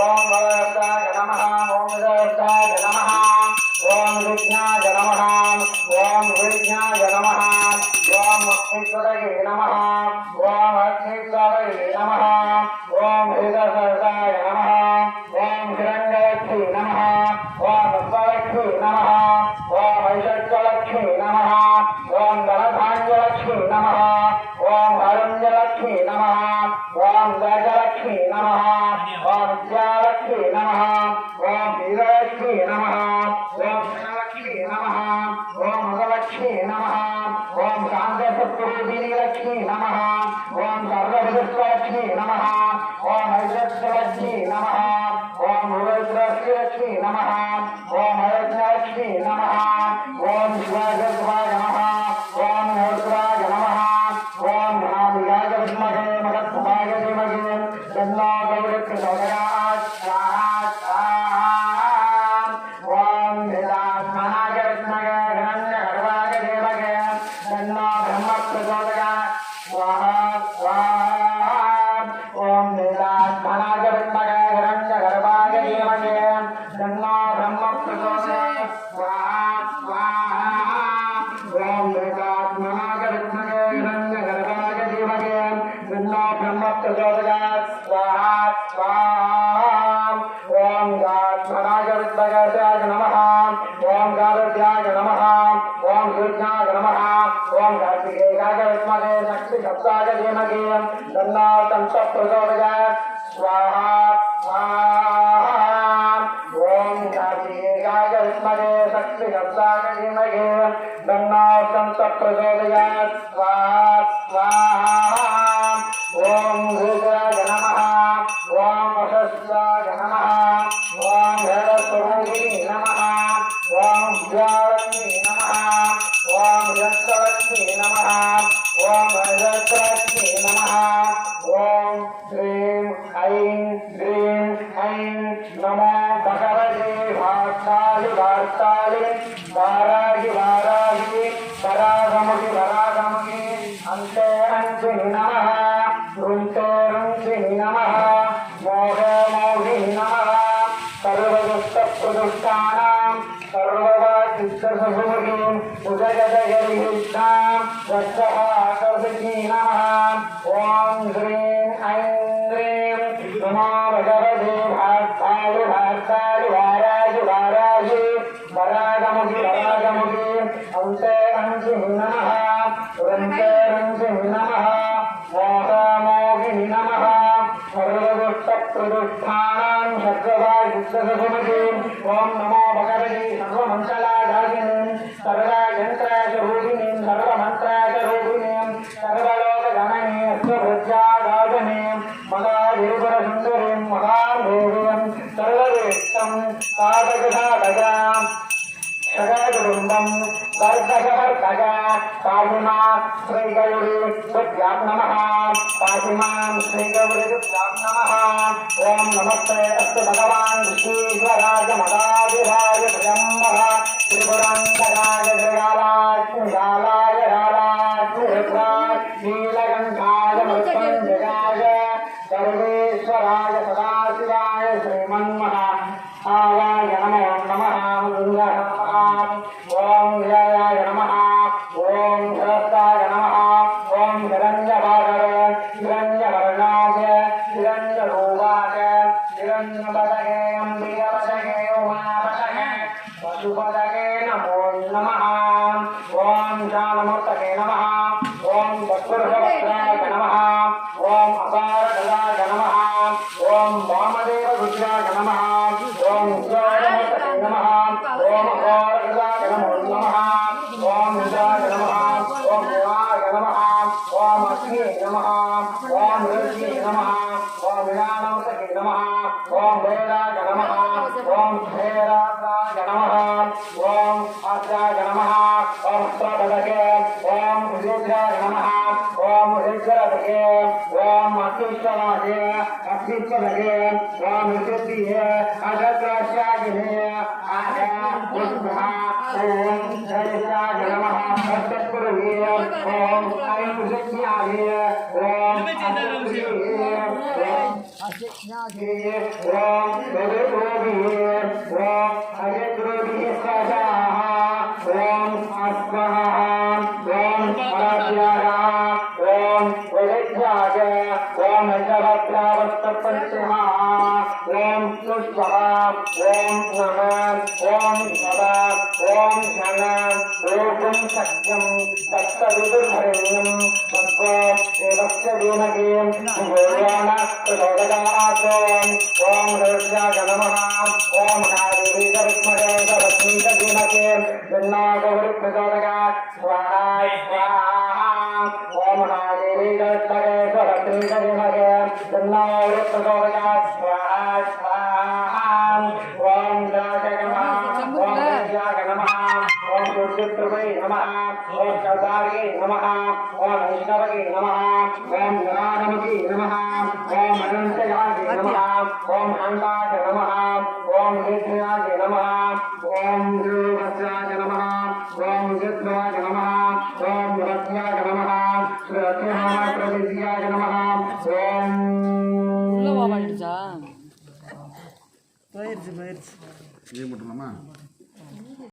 ఓం వరదాయ నమః ఓం విఘ్నాయ నమః ఓం విఘ్నాయ నమః ఓం విఘ్నాయ నమః ఓం అగ్నిశ్వరాయ నమః ఓం అగ్నిశ్వరాయ నమః ఓం హృదయదాయ నమః ఓం హిరణ్యలక్ష్మీ నమః ఓం విశ్వలక్ష్మీ నమః ఓం ఐశ్వర్యలక్ష్మీ నమః ఓం ధనధాన్యలక్ష్మీ నమః ఓం అరణ్యలక్ష్మీ నమః ఓం గజలక్ష్మీ నమః ఓం విద్యాలక్ష్మీ నమః ఓం వీరలక్ష్మీ నమః ఓం ధనలక్ష్మీ నమః ఓం మృగలక్ష్మీ నమః ఓం శాంతసత్వరూపిణీ లక్ష్మీ నమః ఓం సర్వభూతలక్ష్మీ నమః ఓం ఐశ్వర్యలక్ష్మీ నమః ఓం రుద్రలక్ష్మీ నమః ఓం అరజ్ఞలక్ష్మీ నమః ఓం శివాయ నమః ఓం రుద్రాయ నమః ఓం నాభియాయ విద్మహే మహద్భాయ ధీమహి తన్నో గౌరవప్రచోదయాత్ స్వాహా ఓం వేదాత్మనాయ విద్మహే హిరణ్యగర్భాయ ధీమహి తన్నో బ్రహ్మ ప్రచోదయాత్ స్వాహా స్వాహా ఓం వేదాత్మనాయ విద్మహే హిరణ్యగర్భాయ ధీమహి తన్నో బ్రహ్మ ప్రచోదయాత్ స్వాహా స్వాహా ఓం వేదాత్మనాయ విద్మహే హిరణ్యగర్భాయ ధీమహి తన్నో బ్రహ్మ ప్రచోదయాత్ స్వాహా స్వాహా ఓం గాత్మనాయ విద్మహే నమః ఓం గారుడ్యాయ నమః ఓం సూర్యాయ నమః ఓం కార్తికేయాయ విద్మహే శక్తి సప్తాయ ధీమహి తన్నో తంస ప్రచోదయాత్ స్వాహా స్వాహా ఓం కార్తికేయాయ విద్మహే శక్తి సప్తాయ ధీమహి తన్నో తంస ప్రచోదయాత్ స్వాహా స్వాహా ఓం రుద్రాయ నమః ఓం వశస్సాయ నమః ఓం వేదస్వరూపిణీ నమః ఓం విద్యాలక్ష్మీ నమః ఓం యక్షలక్ష్మీ నమః ఓం అజలక్ష్మీ నమః ఓం హ్రీం ఐం హ్రీం ఐం నమో భగవతే వార్తాళి వార్తాళి వారాహి వారాహి వరాగముఖి వరాగముఖి అంతే అంతిని నమః రుంతే రుంతిని నమః మోహే మోహిని నమః సర్వదుష్ట ప్రదుష్టానాం సర్వవాచిత్తసముఖీం ఉదయదయరిహిష్టాం వత్సహాకర్షిణీ నమః ఓం హ్రీం ఐం హ్రీం నమో భగవతే భార్తాళి భార్తాళి వారాహి వారాహి వరాగముఖి వరాగముఖి అంతే అంతిని నమః రుంతే రుంతిని నమః మోహమోహిని నమః సర్వదుష్ట ప్రదుష్టానాం సర్వవాచిత్తసముఖీం ఓం నమో భగవతే సర్వమంగళాదాయినీం సర్వయంత్రాచరూపిణీం సర్వమంత్రాచరూపిణీం సర్వలోకగమనీం స్వభృత్యాదాయినీం మహావీరసుందరీం మహాభూరిం సర్వవేత్తం సాధకసాధకాం సగకుటుంబం వర్గవర్గ పాహిమా శ్రీగౌరీ తుభ్యాం నమః పాహిమాం శ్రీగౌరీ తుభ్యాం నమః ఓం నమస్తే అస్తు భగవాన్ విశ్వేశ్వరాయ మదాధిరాయ త్ర్యంబః త్రిపురంధరాయ త్రిగాలాయ గాలాయ నీలకంఠాయ మృత్యుంజయాయ సర్వేశ్వరాయ సదాశివాయ శ్రీమన్మహ ఆవాయ నమో నమః ఓం విజయాయ నమః ఓం సరస్తాయ నమః ఓం హిరణ్యభాగరే హిరణ్యవర్ణాయ హిరణ్యరూపాయ హిరణ్యపదగే అంబికపదగే ఉమాపదగే పశుపదగే నమో నమః ఓం జ్ఞానమూర్తగే నమః ఓం తత్పురుషవక్త్రాయ నమః ఓం అపారగదాయ నమః ఓం వామదేవ రుద్రాయ నమః ఓం ఉగ్రాయమూర్తగే నమః ఓం అపారగదాయ నమో నమః ఓం ఇంద్రాయ నమః ఓం దేవాయ నమః ఓం అగ్నే నమః ఓం రుద్రే నమః ఓం విరాణమూర్తగే నమః ఓం వేదాయ నమః ఓం క్షేరాయ నమః ఓం ఆత్రాయ నమః ఓం అస్త్రపదకే ఓం రుద్రాయ నమః ఓం రుద్రపదకే ఓం అత్యుత్తమాయ అత్యుత్తమకే ఓం రుద్రియ అగత్రాశ్యాగినే ఆజా ఉద్భా ఓం జయసాయ నమః తత్పురుషే ఓం ఐం శక్త్యాయ ఓం అత్యుత్తమాయ ఓం ओम वेदोभिः ओम अयद्रोभिः स्वाहा ओम अस्महा ओम आराध्याय ओम वेदध्याय ओम अजरप्रावस्तपंचमः ओम पुष्पः ओम नमः ओम सदा ओम शनं ओम सत्यं तत्सवितुर्भरेण्यं भगवो देवस्य धीमहि गोयाना प्रचोदयात् ओम रुद्राय नमः ओम नारायणाय विद्महे सरस्वती धीमहि तन्नो प्रचोदयात् स्वाहा स्वाहा ओम नारायणाय विद्महे सरस्वती धीमहि तन्नो प्रचोदयात् स्वाहा स्वाहा ओम राजाय नमः ओम विद्याय नमः ओम दुर्गुप्तये नमः ओम चौदार्ये नमः ओम ऐश्वर्ये नमः ओम गणानमके नमः ओम अनंतयाय नमः ओम अनंताय नमः ओम विद्याय नमः ओम देवस्याय नमः ओम विद्वाय नमः ओम रत्याय नमः श्रीरत्नाय प्रविद्याय नमः ओम போயிருச்சு